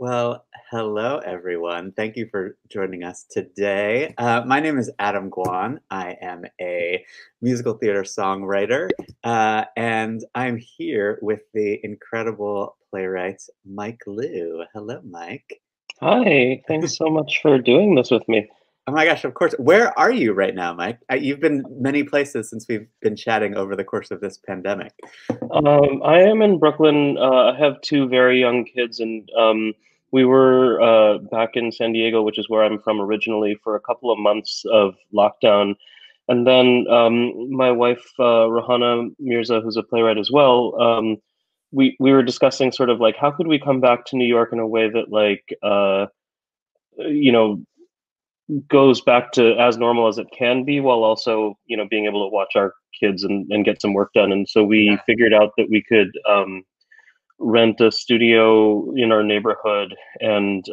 Well, hello everyone. Thank you for joining us today. My name is Adam Gwon. I am a musical theater songwriter, and I'm here with the incredible playwright Mike Liu. Hello, Mike. Hi, thanks so much for doing this with me. Oh my gosh, of course. Where are you right now, Mike? You've been many places since we've been chatting over the course of this pandemic. I am in Brooklyn. I have two very young kids, and we were back in San Diego, which is where I'm from originally, for a couple of months of lockdown. And then my wife, Rohana Mirza, who's a playwright as well, we were discussing sort of like how could we come back to New York in a way that you know, goes back to as normal as it can be while also being able to watch our kids and get some work done. And so we Yeah. figured out that we could rent a studio in our neighborhood and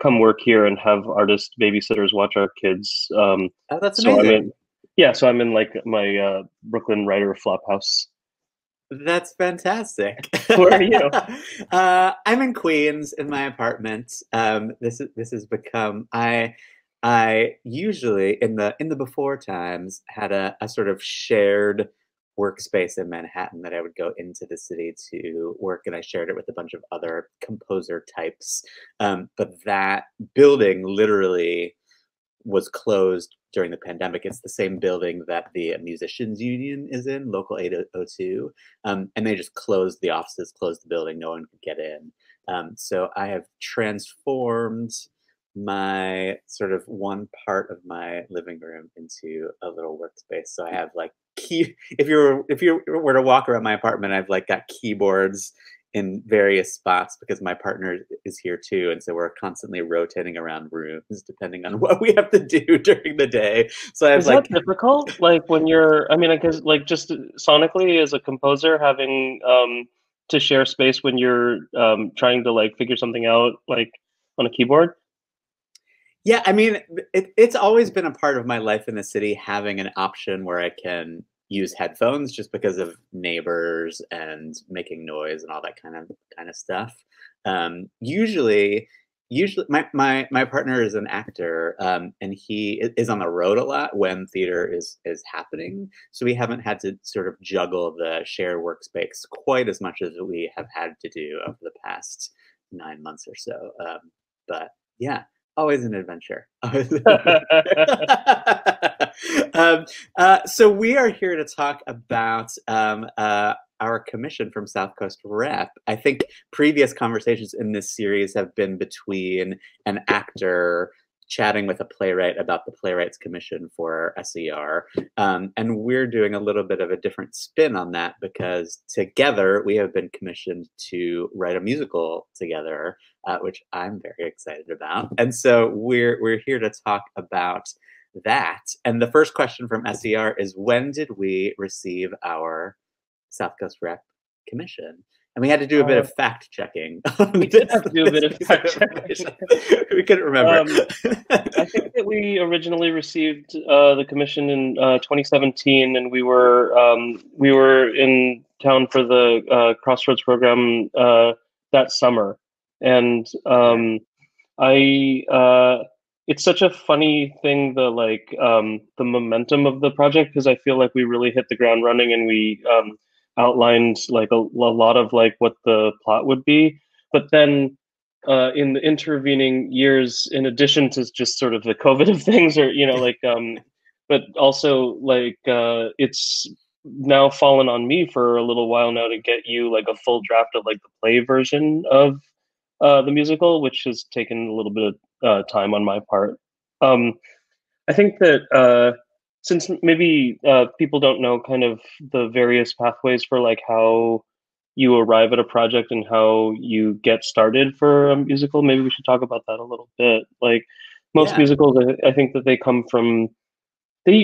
come work here and have artist babysitters watch our kids. Oh, that's So I'm amazing. in yeah, so I'm in like my Brooklyn writer flop house. That's fantastic. Where are you? I'm in Queens in my apartment. This has become I usually in the before times had a sort of shared workspace in Manhattan that I would go into the city to work, and I shared it with a bunch of other composer types. But that building literally was closed during the pandemic. It's the same building that the musicians union is in, Local 802. And they just closed the offices, closed the building. No one could get in. So I have transformed my sort of one part of my living room into a little workspace. So I have like if you were to walk around my apartment, I've like got keyboards in various spots because my partner is here too, and so we're constantly rotating around rooms depending on what we have to do during the day. So I have Is that like, difficult? Like when you're, I mean, I guess like just sonically as a composer, having to share space when you're trying to like figure something out like on a keyboard? yeah, I mean, it's always been a part of my life in the city having an option where I can use headphones just because of neighbors and making noise and all that kind of stuff. Usually, my partner is an actor, and is on the road a lot when theater is happening. So we haven't had to sort of juggle the shared workspace quite as much as we have had to do over the past 9 months or so. But yeah, always an adventure. Always an adventure. So we are here to talk about our commission from South Coast Rep. I think previous conversations in this series have been between an actor chatting with a playwright about the playwright's commission for SER. And we're doing a little bit of a different spin on that because together we have been commissioned to write a musical together, which I'm very excited about. And so we're here to talk about that. And the first question from SER is, when did we receive our South Coast Rep commission? And we had to do a bit Uh, of fact checking on we did have to do a this bit of piece of fact checking. information. We couldn't remember. I think that we originally received the commission in 2017, and we were in town for the Crossroads program that summer, and Yeah. I it's such a funny thing the momentum of the project because I feel like we really hit the ground running and we outlined like a lot of like what the plot would be, but then in the intervening years, in addition to just sort of the COVID of things, or but also it's now fallen on me for a little while now to get you like a full draft of like the play version of the musical, which has taken a little bit of time on my part. Um, I think that since maybe people don't know kind of the various pathways for like how you arrive at a project and how you get started for a musical, maybe we should talk about that a little bit. Like most Yeah. musicals, I think that they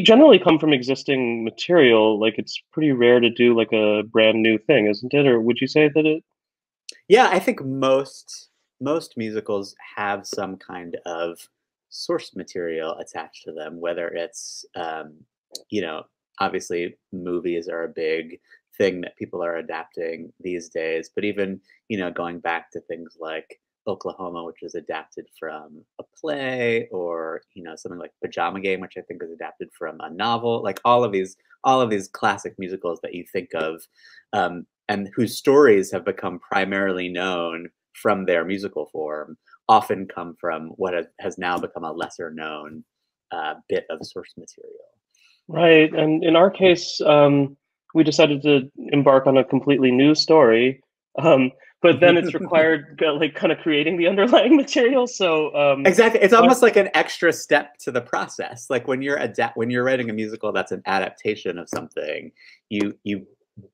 generally come from existing material. Like it's pretty rare to do like a brand new thing, isn't it? Or would you say that it? Yeah, I think most musicals have some kind of source material attached to them, whether it's you know, obviously movies are a big thing that people are adapting these days, but even, going back to things like Oklahoma, which is adapted from a play, or something like Pajama Game, which I think is adapted from a novel. Like all of these classic musicals that you think of, and whose stories have become primarily known from their musical form, often come from what has now become a lesser known bit of source material. Right. And in our case, we decided to embark on a completely new story. But then it's required like kind of creating the underlying material. So Exactly. It's almost like an extra step to the process. Like when you're writing a musical that's an adaptation of something, you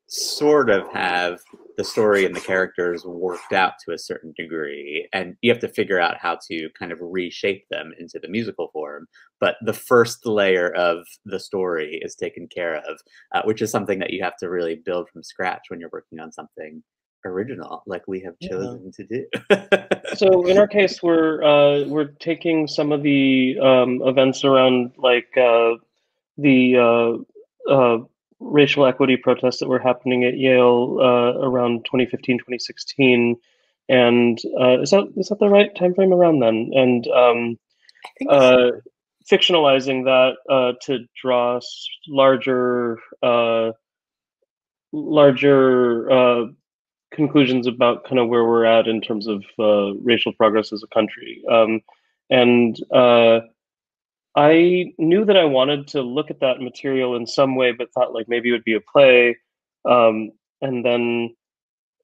sort of have the story and the characters worked out to a certain degree, and you have to figure out how to kind of reshape them into the musical form. But the first layer of the story is taken care of, which is something that you have to really build from scratch when you're working on something original, like we have yeah. chosen to do. So in our case, we're taking some of the events around like the racial equity protests that were happening at Yale around 2015, 2016, and is that the right time frame around then? And I think uh, so. fictionalizing that to draw larger conclusions about kind of where we're at in terms of racial progress as a country. And I knew that I wanted to look at that material in some way, but thought like maybe it would be a play. And then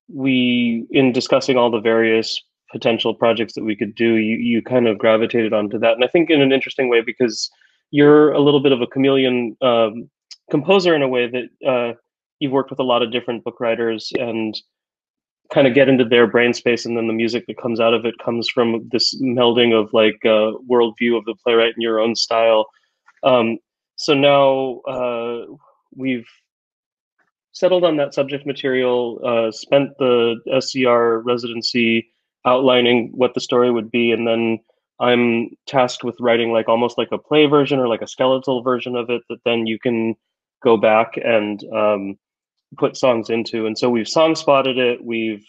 in discussing all the various potential projects that we could do, you kind of gravitated onto that. And I think in an interesting way, because you're a little bit of a chameleon composer in a way that you've worked with a lot of different book writers and kind of get into their brain space, and then the music that comes out of it comes from this melding of like worldview of the playwright and your own style. um, so now we've settled on that subject material, spent the SCR residency outlining what the story would be, and then I'm tasked with writing like almost like a play version or like a skeletal version of it that then you can go back and put songs into. And so we've song spotted it. We've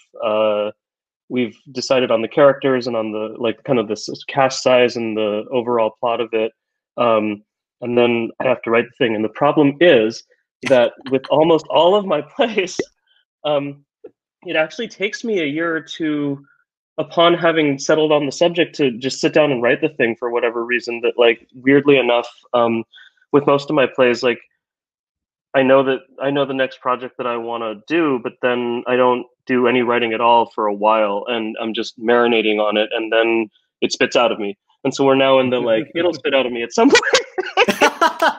decided on the characters and on the like kind of this cast size and the overall plot of it. Um, and then I have to write the thing. And the problem is that with almost all of my plays, um, it actually takes me a year or two upon having settled on the subject to just sit down and write the thing for whatever reason. That like weirdly enough, with most of my plays, like I know the next project that I want to do, but then I don't do any writing at all for a while, and I'm just marinating on it, and then it spits out of me. And so we're now in the like it'll spit out of me at some point.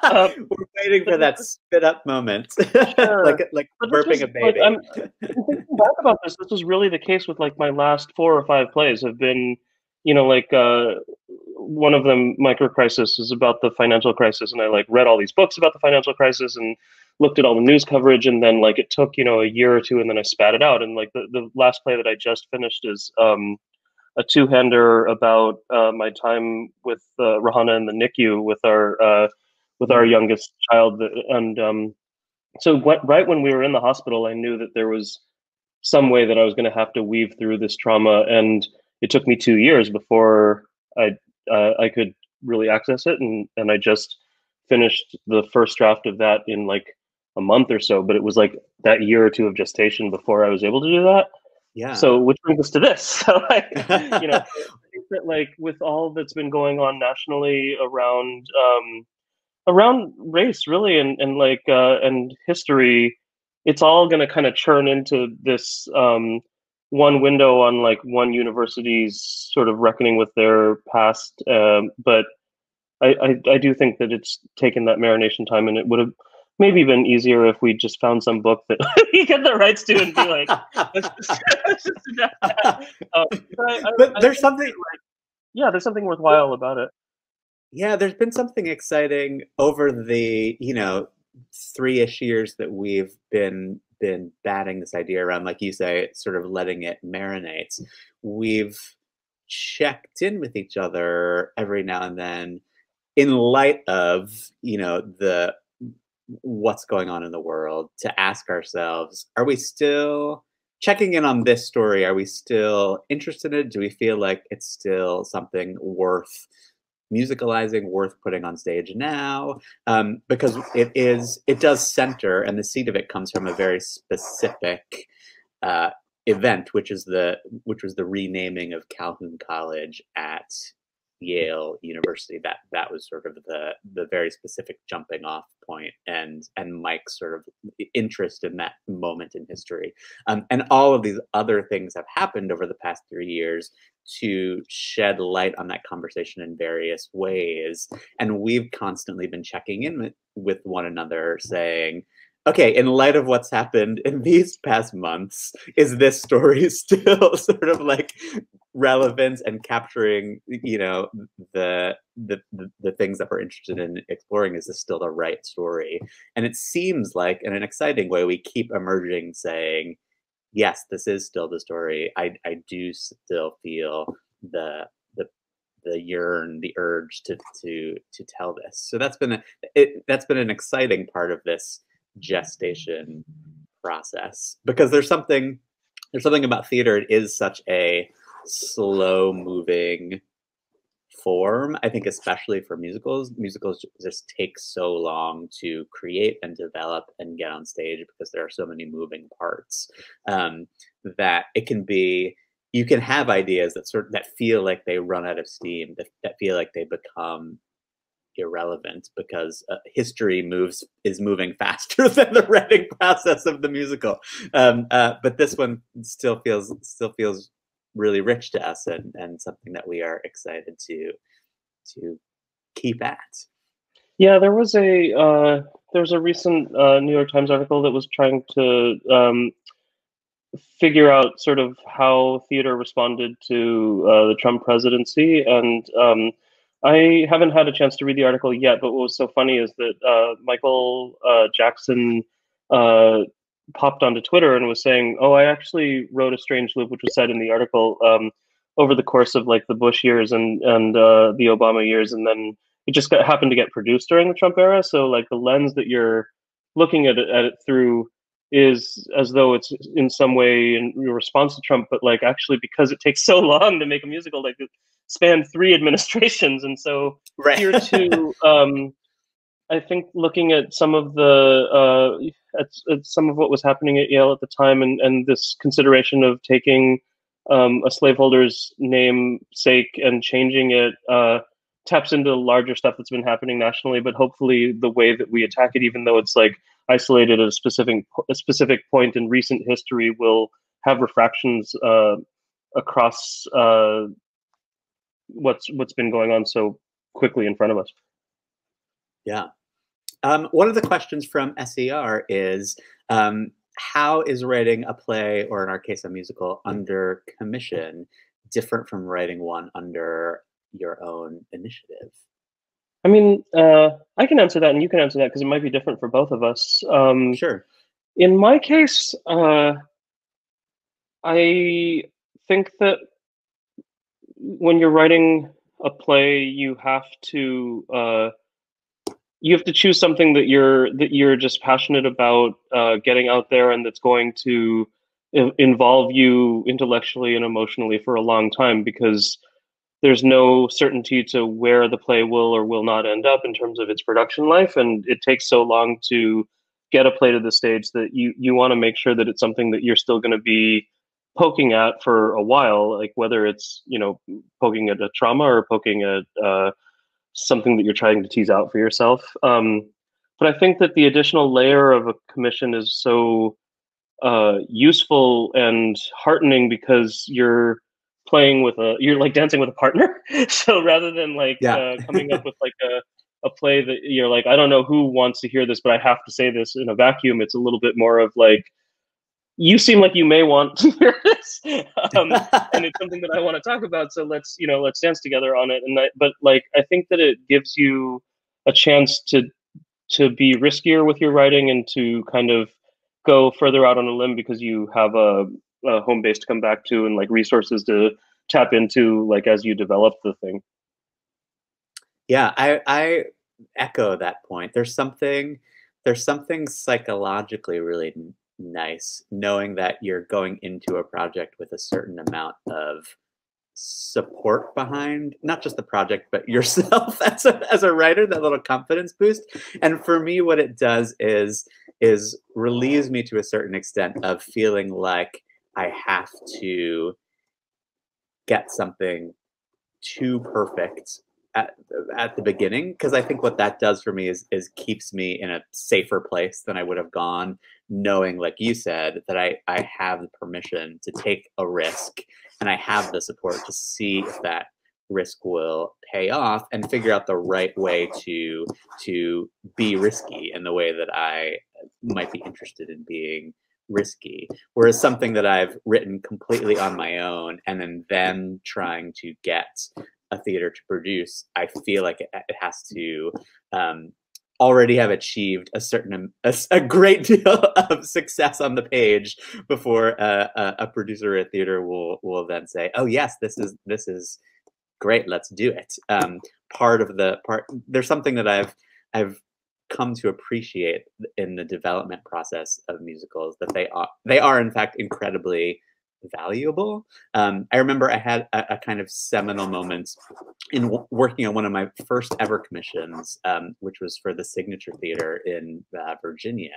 We're waiting But for that spit up moment, sure, like but this burping was a like baby. I'm thinking back about this. This was really the case with like my last 4 or 5 plays have been, like one of them, Micro Crisis, is about the financial crisis, and I like read all these books about the financial crisis and looked at all the news coverage, and then like it took a year or two, and then I spat it out. And like the last play that I just finished is a two-hander about my time with Rahana in the NICU with our Mm. youngest child, and so right when we were in the hospital, I knew that there was some way that I was going to have to weave through this trauma, and it took me 2 years before I could really access it, and I just finished the first draft of that in like a month or so, but it was like that year or two of gestation before I was able to do that. Yeah. So, which brings us to this. So, I think that like with all that's been going on nationally around race really and like and history, it's all going to kind of churn into this one window on like one university's sort of reckoning with their past, but I do think that it's taken that marination time, and it would have maybe been easier if we just found some book that we get the rights to and be like, let's just adapt that. But But I there's think something, yeah, there's something worthwhile about it. yeah, there's been something exciting over the, 3-ish years that we've been batting this idea around, like you say, sort of letting it marinate. We've checked in with each other every now and then in light of, the what's going on in the world, to ask ourselves, are we still checking in on this story. Are we still interested in it? Do we feel like it's still something worth musicalizing, worth putting on stage now? Because it does center, and the seed of it comes from a very specific uh, event, which was the renaming of Calhoun College at Yale University. That was sort of the very specific jumping off point, and Mike's sort of interest in that moment in history. And all of these other things have happened over the past 3 years to shed light on that conversation in various ways. And we've constantly been checking in with one another, saying, okay, in light of what's happened in these past months, is this story still sort of like relevant and capturing, the things that we're interested in exploring? Is this still the right story? And it seems like, in an exciting way, we keep emerging saying, yes, this is still the story. I do still feel the the the urge to tell this. So that's been an exciting part of this gestation process, because there's something about theater. It is such a slow moving form. I think especially for musicals just take so long to create and develop and get on stage, because there are so many moving parts, um, that it can be, you can have ideas that feel like they run out of steam, that feel like they become irrelevant because history is moving faster than the writing process of the musical. But this one still feels really rich to us, and something that we are excited to keep at. Yeah, there was a recent New York Times article that was trying to figure out sort of how theater responded to the Trump presidency, and I haven't had a chance to read the article yet. But what was so funny is that Michael Jackson uh, popped onto Twitter and was saying, "Oh, I actually wrote a strange loop," which was said in the article, over the course of like the Bush years and the Obama years, and then it just happened to get produced during the Trump era. So like the lens that you're looking at it through is as though it's in some way in response to Trump, but like actually because it takes so long to make a musical, like it spanned three administrations, and so Right. here too, I think looking at some of the at some of what was happening at Yale at the time, and this consideration of taking a slaveholder's namesake and changing it taps into larger stuff that's been happening nationally. But hopefully, the way that we attack it, even though it's like isolated at a specific point in recent history, will have refractions across what's been going on so quickly in front of us. Yeah. One of the questions from SER is, how is writing a play, or in our case, a musical, under commission different from writing one under your own initiative? I mean, I can answer that, and you can answer that because it might be different for both of us. Sure. In my case, I think that when you're writing a play, you have to choose something that you're just passionate about getting out there, and that's going to involve you intellectually and emotionally for a long time, because there's no certainty to where the play will or will not end up in terms of its production life, and it takes so long to get a play to the stage that you want to make sure that it's something that you're still going to be poking at for a while, like whether it's poking at a trauma or poking at something that you're trying to tease out for yourself. But I think that the additional layer of a commission is so useful and heartening, because you're like dancing with a partner. So rather than like Yeah. coming up with like a play that you're like, I don't know who wants to hear this, but I have to say this in a vacuum, it's a little bit more of like, you seem like you may want to hear this, and it's something that I want to talk about. So let's dance together on it. But like, I think that it gives you a chance to be riskier with your writing and to kind of go further out on a limb, because you have a home base to come back to and like resources to tap into, like as you develop the thing. Yeah, I echo that point. There's something psychologically really nice knowing that you're going into a project with a certain amount of support behind not just the project but yourself as a writer, that little confidence boost. And for me what it does is relieves me to a certain extent of feeling like I have to get something too perfect at, at the beginning, because I think what that does for me is keeps me in a safer place than I would have gone, knowing, like you said, that I have the permission to take a risk and I have the support to see if that risk will pay off and figure out the right way to be risky in the way that I might be interested in being risky. Whereas something that I've written completely on my own and then trying to get a theater to produce, I feel like it has to already have achieved a certain a great deal of success on the page before a producer or a theater will then say, oh yes, this is great, let's do it. There's something that I've come to appreciate in the development process of musicals, that they are in fact incredibly valuable. I remember I had a kind of seminal moment in working on one of my first ever commissions, which was for the Signature Theater in Virginia,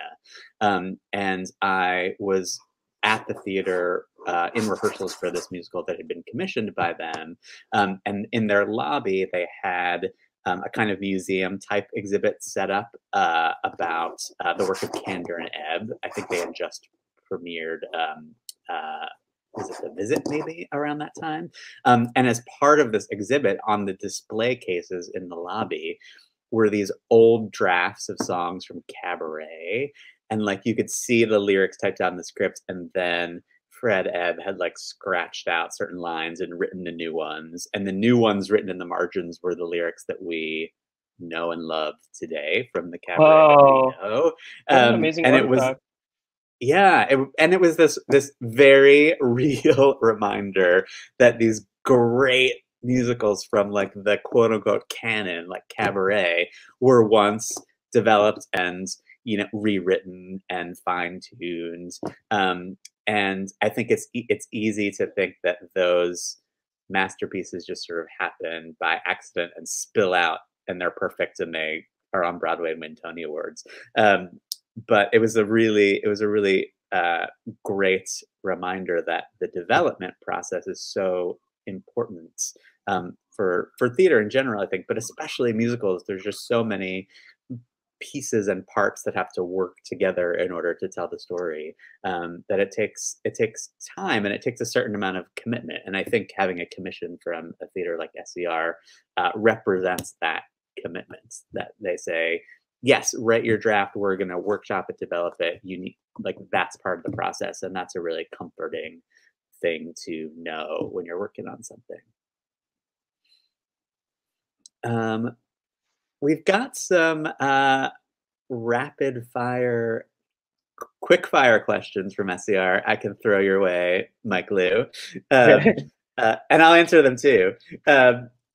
and I was at the theater in rehearsals for this musical that had been commissioned by them, and in their lobby they had a kind of museum type exhibit set up about the work of Candor and Ebb. I think they had just premiered was it The Visit maybe around that time? And as part of this exhibit, on the display cases in the lobby were these old drafts of songs from Cabaret. And like you could see the lyrics typed out in the script, and then Fred Ebb had like scratched out certain lines and written the new ones. And the new ones written in the margins were the lyrics that we know and love today from the Cabaret that we Wow, know. what an amazing And it was, artifact. yeah, and it was this very real reminder that these great musicals from like the quote unquote canon, like Cabaret, were once developed and rewritten and fine tuned. And I think it's easy to think that those masterpieces just sort of happen by accident and spill out and they're perfect and they are on Broadway and win Tony Awards. But it was a really great reminder that the development process is so important for theater in general, I think, but especially musicals. There's just so many pieces and parts that have to work together in order to tell the story, that it takes time and it takes a certain amount of commitment. And I think having a commission from a theater like SCR represents that commitment, that they say, yes, write your draft, we're going to workshop it, develop it, you need, like, that's part of the process, and that's a really comforting thing to know when you're working on something. um, we've got some rapid fire quick fire questions from SCR I can throw your way, Mike Liu. um, and I'll answer them too.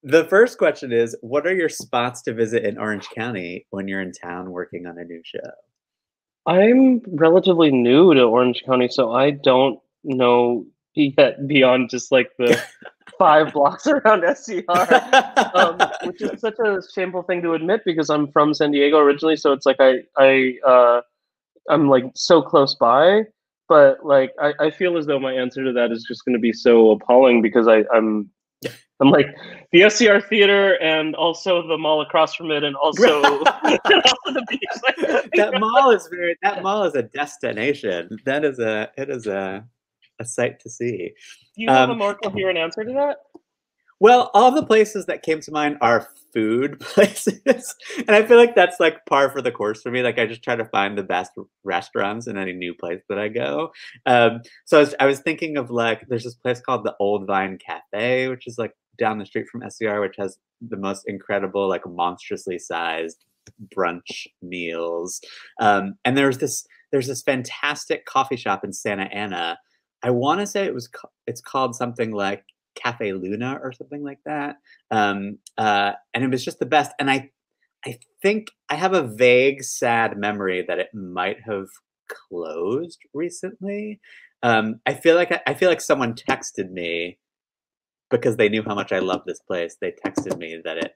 The first question is, what are your spots to visit in Orange County when you're in town working on a new show? I'm relatively new to Orange County, so I don't know yet beyond just like the 5 blocks around SCR, which is such a shameful thing to admit because I'm from San Diego originally. So it's like I'm like so close by, but like I feel as though my answer to that is just going to be so appalling because I'm like the SCR Theater and also the mall across from it, and also, and also the beach. That mall is a destination. It is a sight to see. Do you have a Um, more coherent answer to that? well, all the places that came to mind are food places, and I feel like that's like par for the course for me. Like I just try to find the best restaurants in any new place that I go. So I was thinking of, like, there's this place called the Old Vine Cafe, which is like down the street from SCR, which has the most incredible, like monstrously sized brunch meals. And there's this fantastic coffee shop in Santa Ana. I want to say it's called something like Cafe Luna or something like that. And it was just the best. And I think I have a vague, sad memory that it might have closed recently. I feel like someone texted me because they knew how much I love this place. They texted me that it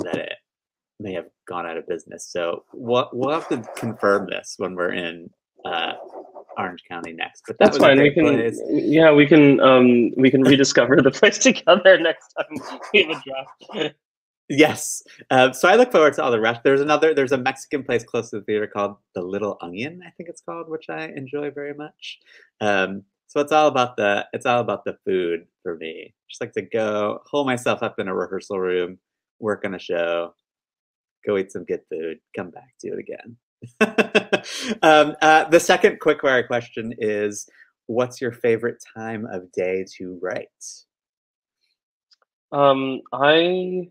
may have gone out of business. So we'll have to confirm this when we're in uh, Orange County next. But that That's was a fine. We great can, place. yeah, we can rediscover the place together next time we have a draft. Yes. So I look forward to all the rest. There's a Mexican place close to the theater called The Little Onion, I think it's called, which I enjoy very much. So it's all about the food for me. Just like to go hole myself up in a rehearsal room, work on a show, go eat some good food, come back to it again. The second quickfire question is, what's your favorite time of day to write? Um, I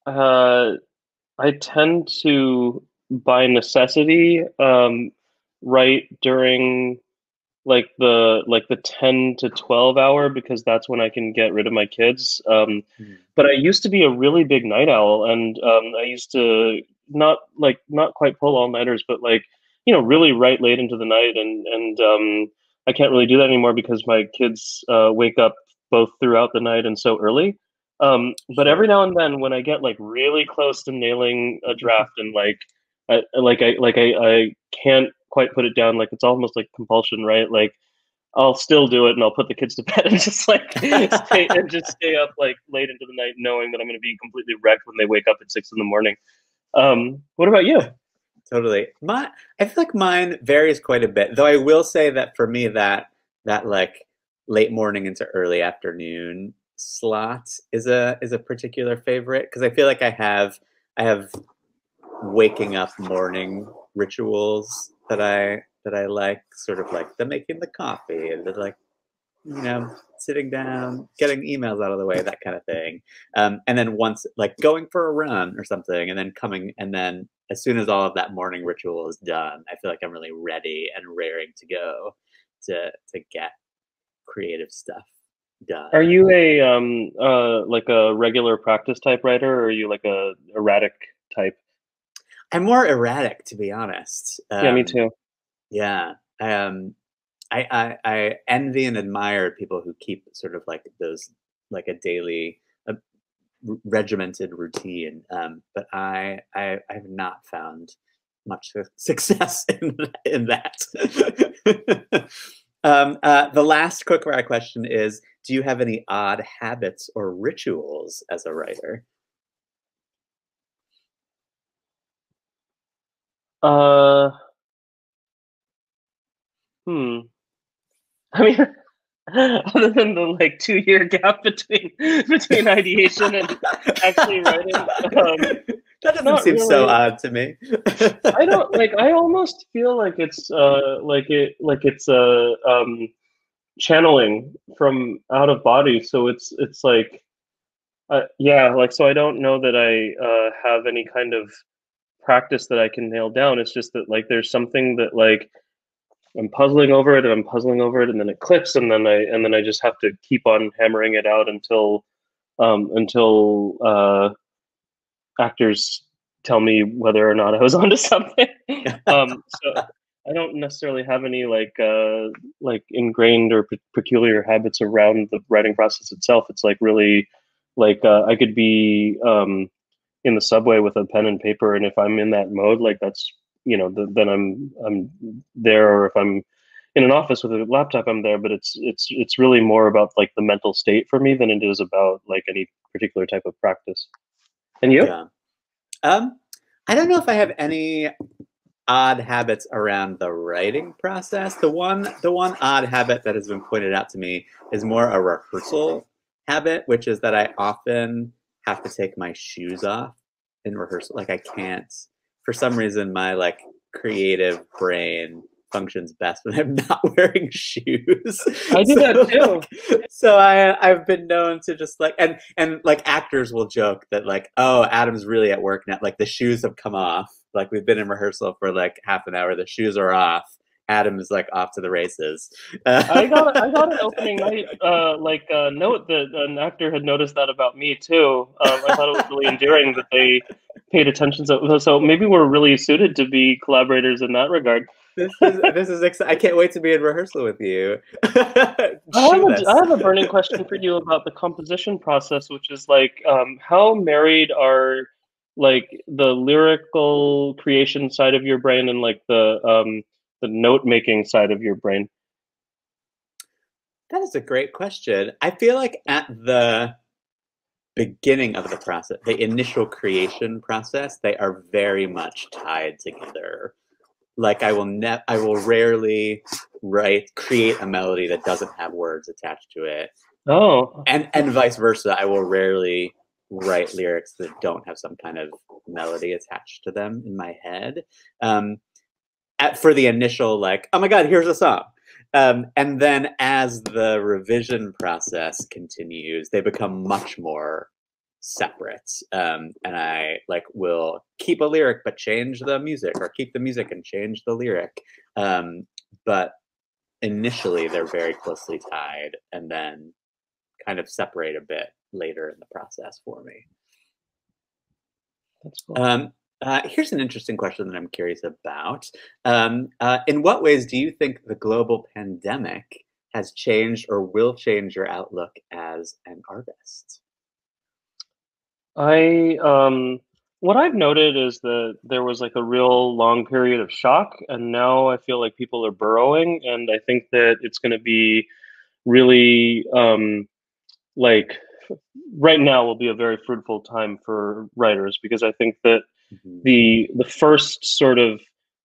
uh, I tend to, by necessity, write during like the 10 to 12 hour because that's when I can get rid of my kids. Hmm. But I used to be a really big night owl, and I used to not quite pull all nighters, but like really write late into the night, and I can't really do that anymore because my kids wake up both throughout the night and so early. But every Sure. now and then, when I get like really close to nailing a draft and I can't quite put it down. Like it's almost like compulsion, right? Like I'll still do it and I'll put the kids to bed and just like stay up like late into the night, knowing that I'm going to be completely wrecked when they wake up at 6 in the morning. What about you? Totally. I feel like mine varies quite a bit, though I will say that for me that like late morning into early afternoon slot is a particular favorite because I feel like I have waking up morning rituals that I like, sort of like the making the coffee and the like, sitting down, getting emails out of the way, that kind of thing. And then once, like going for a run or something, and then coming, and then as soon as all of that morning ritual is done, I feel like I'm really ready and raring to go to get creative stuff Are done. you a like a regular practice type writer, or are you like a erratic type? I'm more erratic, to be honest. Yeah, me too. Yeah. Um, I envy and admire people who keep sort of like those, like a daily regimented routine. But I have not found much success in that. The last quickfire question is: do you have any odd habits or rituals as a writer? Uh, hmm. I mean, other than the like 2 year gap between ideation and actually writing, That doesn't not seem so really. odd to me. I don't like. I almost feel like it's like it's a channeling from out of body. So it's like yeah, like so. I don't know that I have any kind of practice that I can nail down. It's just that like there's something that like I'm puzzling over it and I'm puzzling over it, and then it clicks, and then I just have to keep on hammering it out until actors tell me whether or not I was onto something. So I don't necessarily have any like ingrained or peculiar habits around the writing process itself. It's like really like I could be in the subway with a pen and paper, and if I'm in that mode, like that's then I'm there, or if I'm in an office with a laptop, I'm there. But it's really more about like the mental state for me than it is about like any particular type of practice. And you? Yeah. Um, I don't know if I have any odd habits around the writing process. The one odd habit that has been pointed out to me is more a rehearsal habit, which is that I often have to take my shoes off in rehearsal. Like I can't, for some reason, my like creative brain functions best when I'm not wearing shoes. I do that too. So I've been known to just like, and like actors will joke that like, oh, Adam's really at work now. Like the shoes have come off. Like we've been in rehearsal for like half an hour. The shoes are off. Adam is like off to the races. I got an opening night note that an actor had noticed that about me too. I thought it was really endearing that they paid attention. So maybe we're really suited to be collaborators in that regard. I can't wait to be in rehearsal with you. Shoot I us. have a burning question for you about the composition process, which is like, how married are like the lyrical creation side of your brain and like the note making side of your brain? That is a great question. I feel like at the beginning of the process, the initial creation process, they are very much tied together. Like I will rarely create a melody that doesn't have words attached to it. Oh, And vice versa. I will rarely write lyrics that don't have some kind of melody attached to them in my head. Um, for the initial like, oh my god, here's a song. And then as the revision process continues, they become much more separate. And I like will keep a lyric but change the music, or keep the music and change the lyric. But initially they're very closely tied, and then kind of separate a bit later in the process for me. that's cool. Here's an interesting question that I'm curious about. In what ways do you think the global pandemic has changed or will change your outlook as an artist? I what I've noted is that there was like a real long period of shock, and now I feel like people are burrowing, and I think that it's going to be really like right now will be a very fruitful time for writers because I think that Mhm. the first sort of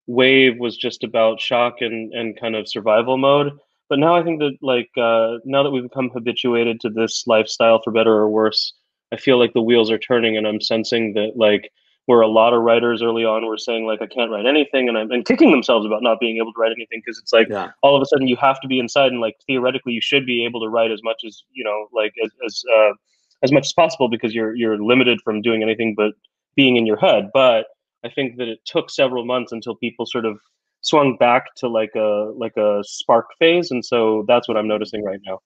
wave was just about shock and kind of survival mode. But now I think that like now that we've become habituated to this lifestyle for better or worse, I feel like the wheels are turning, and I'm sensing that like where a lot of writers early on were saying like I can't write anything, and kicking themselves about not being able to write anything because it's like Yeah. all of a sudden you have to be inside, and like theoretically you should be able to write as much as you know like as much as possible because you're limited from doing anything but being in your head. But I think that it took several months until people sort of swung back to like a spark phase, and so that's what I'm Mhm. noticing right now.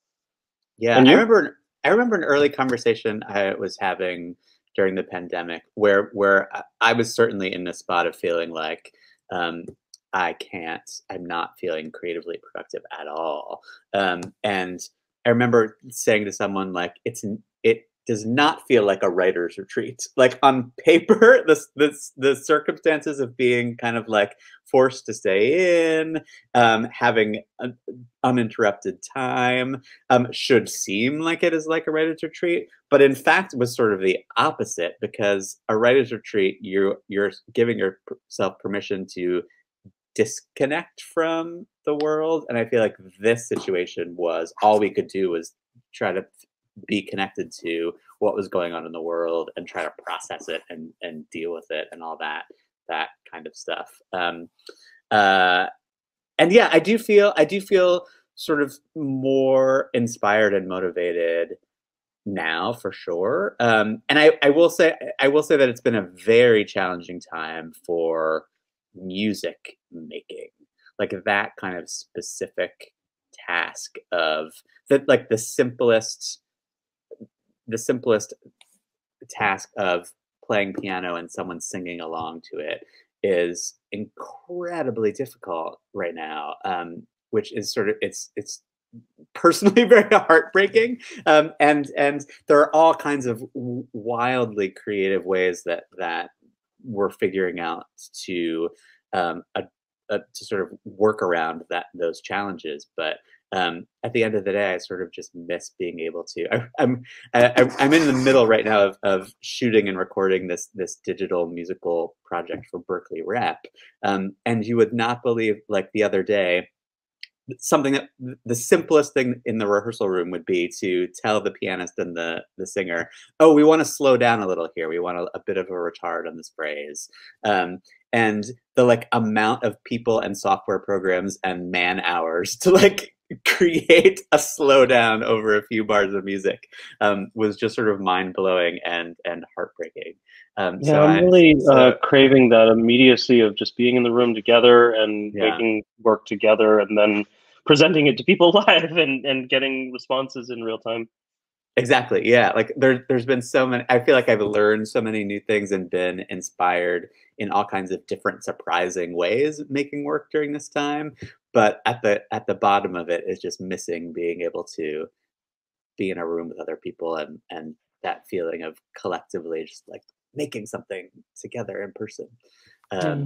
Yeah, And you? I remember an early conversation I was having during the pandemic where I was certainly in the spot of feeling like um, I'm not feeling creatively productive at all. And I remember saying to someone like, it does not feel like a writer's retreat. Like on paper, the circumstances of being kind of like forced to stay in, having an uninterrupted time, should seem like it is like a writer's retreat, but in fact was sort of the opposite, because a writer's retreat, you're giving yourself permission to disconnect from the world. And I feel like this situation was all we could do was try to be connected to what was going on in the world and try to process it and deal with it and all that kind of stuff. Uh, and yeah, I do feel sort of more inspired and motivated now for sure. And I will say that it's been a very challenging time for music making, like that kind of specific task of that, like the simplest task of playing piano and someone singing along to it is incredibly difficult right now. Which is sort of it's personally very heartbreaking. And there are all kinds of wildly creative ways that we're figuring out to um, a, to sort of work around those challenges. But at the end of the day, I sort of just miss being able to. I'm in the middle right now of shooting and recording this digital musical project for Berkeley Rep, and you would not believe, like the other day, something that the simplest thing in the rehearsal room would be to tell the pianist and the singer, oh, we want to slow down a little here, we want a bit of a retard on this phrase. And the like amount of people and software programs and man hours to like create a slowdown over a few bars of music was just sort of mind-blowing and heartbreaking. Yeah, so I'm I really so craving that immediacy of just being in the room together and yeah. making work together, and then presenting it to people live and getting responses in real time. Exactly, yeah, like, there's been so many I feel like I've learned so many new things and been inspired in all kinds of different surprising ways making work during this time, but at the bottom of it is just missing being able to be in a room with other people and that feeling of collectively just, like, making something together in person. Yeah.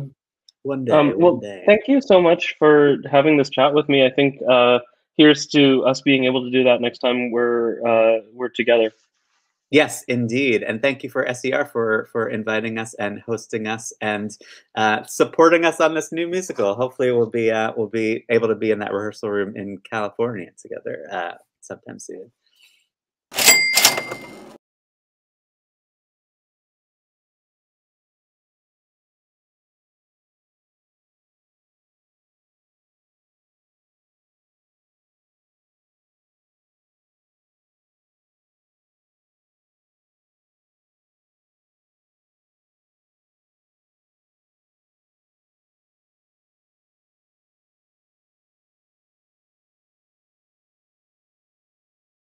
One Well, day. thank you so much for having this chat with me. I think here's to us being able to do that next time we're together. Yes, indeed, and thank you for SER for inviting us and hosting us and, supporting us on this new musical. Hopefully, we'll be able to be in that rehearsal room in California together, sometime soon.